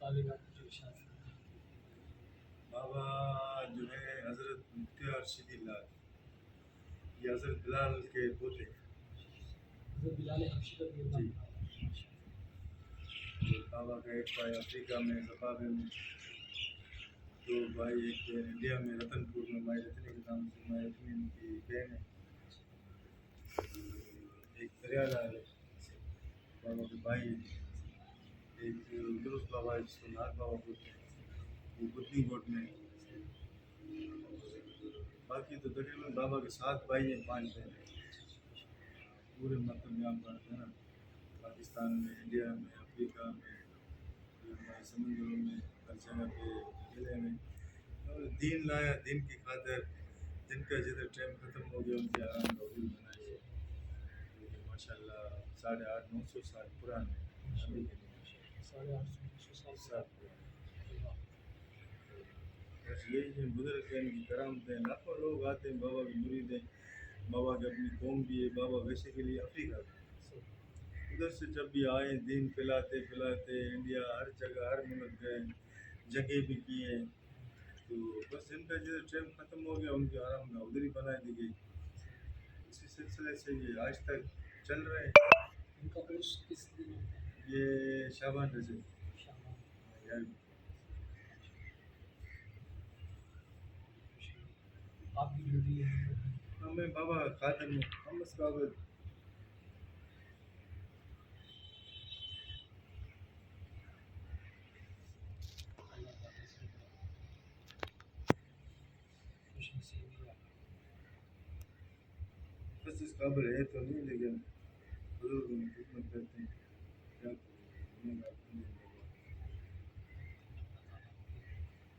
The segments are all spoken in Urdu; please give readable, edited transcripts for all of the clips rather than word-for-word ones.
متعلق آپ مجھے ارشاد فرمائیں۔ بابا جو ہے حضرت مفتی رشید لال، یہ حضرت بلال کے پوتے ہیں۔ حضرت بلال حبشی رضی اللہ جی، عنہ۔ بابا کا ایک بھائی افریقہ میں زمبابوے میں، دو بھائی، ایک بہن انڈیا میں رتن پور میں، مائی رتنی کے نام سے مائی رتنی ان کی بہن ہے، ایک دریالہ ہے بابا کے بھائی ہیں، ایک درست بابا ہے جس کو ناگ بابا بولتے ہیں، وہ بدنی کوٹ میں ہے۔ باقی تو تقریباً بابا کے 7 بھائی ہیں، 5 بہن ہیں، پورے مطلب یہاں پر ہے نا، پاکستان میں، انڈیا میں، افریقہ میں، ہمارے سمندروں میں، ہر جگہ پہ ملے میں، اور دین لایا، دین کی خاطر جن کا جدھر ٹائم ختم ہو گیا ان کے آرام کا عروج بنائے، ماشاء اللہ 850-900 سال پرانے ابھی کے نہیں، 850 سال پرانے۔ بس یہی جو بزرگ ہیں ان کی کرامتیں، لاکھوں لوگ آتے ہیں، بابا کے مرید ہیں، بابا کی اپنی قوم بھی ہے، بابا ویسے کے لیے افریقہ بھی، ادھر سے جب بھی آئے دین پھیلاتے پھیلاتے، انڈیا ہر جگہ ہر ملک گئے، جگہ بھی کی ہیں، تو بس ان کا جدھر ٹائم ختم ہو گیا ان کے آرام میں ادھر ہی بنا دی گئی، اسی سلسلے سے یہ آج تک چل رہے ہیں۔ ان کا عرس کس دن ہوتا ہے؟ یہ شعبان رجب شعبان۔ یار، آپ کی ڈیوٹی ہے؟ ہمیں بابا خادم ہم اس کا اللہ تعالیٰ سے خوش نصیبی ہے۔ بس اس قابل ہے تو نہیں، لیکن بزرگوں کی خدمت کرتے ہیں، کیا کریں، انہیں آپ کو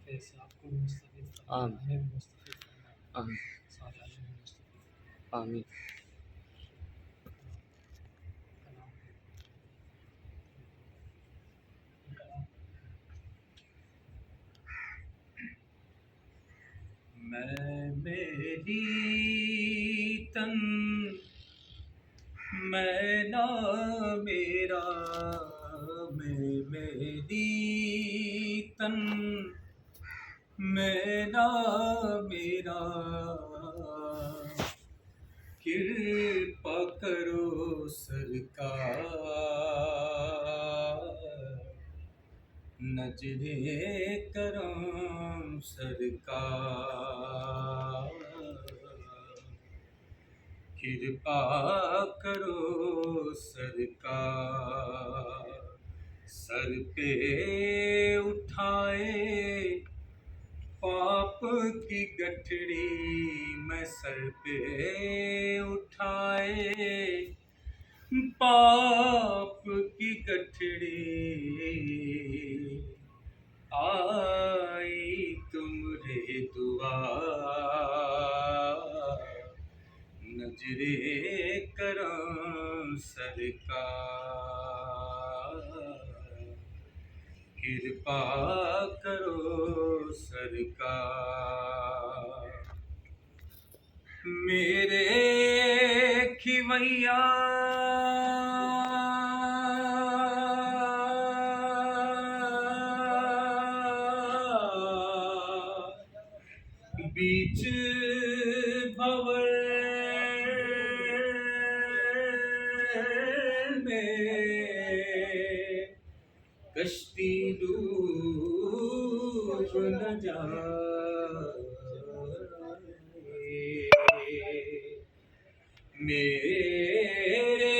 ایسے آپ کو بھی مستفید فرمائے، ہمیں بھی مستفید فرمائے، ساتھ میں بھی مستفید فرمائے۔ آمین۔ میں میری تن میں نا میرا، میں میری تن میں نا میرا، کرپا کرو سرکار، نظر کرم سرکار، کرپا کرو سرکار، سر پہ اٹھائے پاپ کی گٹھڑی، میں سر پہ اٹھائے پاپ کی گٹھڑی، آئی تمہرے دعا، نظر کرم سرکار، کرپا کرو سرکار، میرے کھویا بیچ بھور میں، کشتی ڈوب نہ جائے، میرے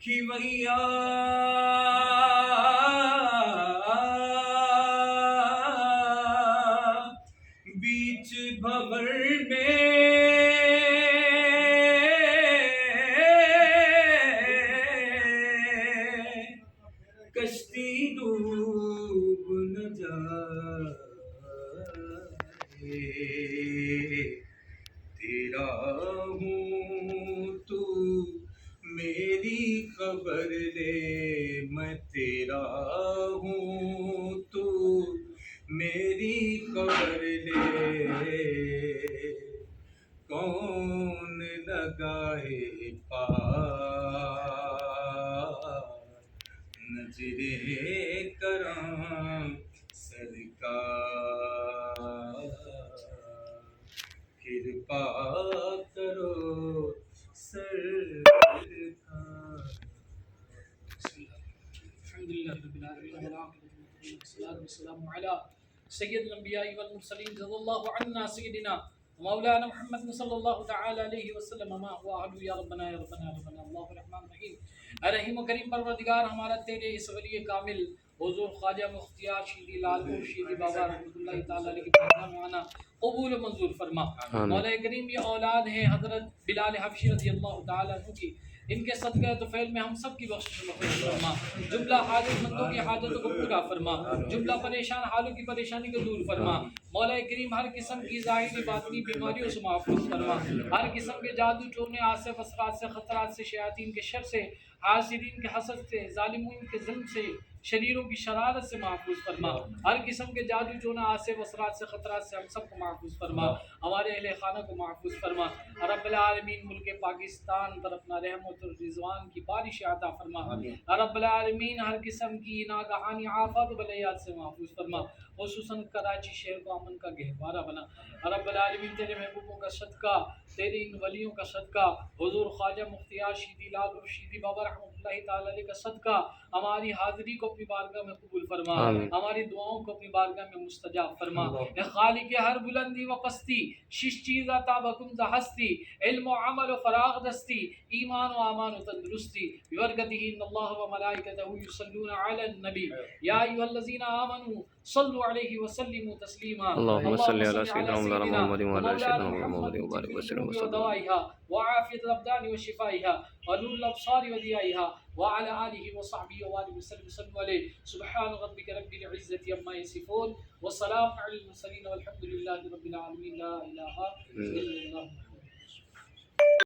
کھویا بیچ بھور میں، کشتی ڈوب نہ جائے، تیرا ہوں تو میری خبر لے، میں تیرا ہوں تو میری خبر لے، کون لگائے پار، نظر کرم سرکار کرپا کرو سرکار. الحمد لله رب العالمين والعاقبة للمتقين والصلاة والسلام على سيد الأنبياء والمرسلين جزا الله عنا سيدنا مولانا محمد صلى الله تعالى عليه وسلم ما هو أهله يا ربنا يا ربنا يا ربنا الله الرحمن الرحيم. رحیم و کریم پروردگار ہمارا تیرے اس ولی کامل حضور خواجہ مختیار شیدی لال شیدی بابا رحمۃ اللہ تعالی علیہ کی بارگاہ میں آنا قبول و منظور فرما. مولا کریم یہ اولاد ہے حضرت بلال حبشی رضی اللہ تعالی عنہ کی، ان کے صدقہ طفیل میں ہم سب کی بخشش فرما. جملہ حاجت مندوں کی حاجتوں کو پورا فرما، جملہ پریشان حالوں کی پریشانی کو دور فرما. مولا کریم ہر قسم کی ظاہری باطنی بیماریوں سے محفوظ فرما، ہر قسم کے جادو ٹونے آصف اثرات سے خطرات سے شیاطین کے شر سے حاسدین کے حسد سے ظالمین کے ظلم سے شریروں کی شرارت سے محفوظ فرما. ہر قسم کے جادو ٹونا آصف اثرات سے خطرات سے ہم سب کو محفوظ فرما، ہمارے اہل خانہ کو محفوظ فرما. رب العالمین ملک پاکستان پر اپنا رحمت و رضوان کی بارش عطا فرما. رب العالمین ہر قسم کی ناگہانی آفات و بلیات سے محفوظ فرما، خصوصاً کراچی شہر کو امن کا گہوارہ بنا. رب العالمین تیرے محبوبوں کا صدقہ، تیرے ان ولیوں کا صدقہ، حضور خواجہ مختیار شیدی لال اور شیدی بابا رحمۃ اللہ تعالی علیہ کا صدقہ ہماری حاضری کو اپنی بارگاہ میں قبول فرما، ہماری دعاؤں کو اپنی بارگاہ میں مستجاب فرما. اے خالق ہر بلندی و پستی، شش چیز عطا بکم ز ہستی، علم و عمل و فراغ دستی، ایمان و امان و تندرستی، ببرکتہ ان اللہ و ملائکتہ یصلون علی النبی یا ایھا الذین آمنوا صلوا علیہ وسلموا تسلیما. اللهم صل على سيدنا مولانا محمد وعلى آل سيدنا مولانا محمد وبارك وسلم ودوائها وعافية الأبدان وشفائها ونور الأبصار وضيائها وعلى آله وصحبه وآله وسلم وسلم عليه. سبحان ربك رب العزة عما يصفون والسلام على المرسلين والحمد لله رب العالمين. لا إله إلا الله.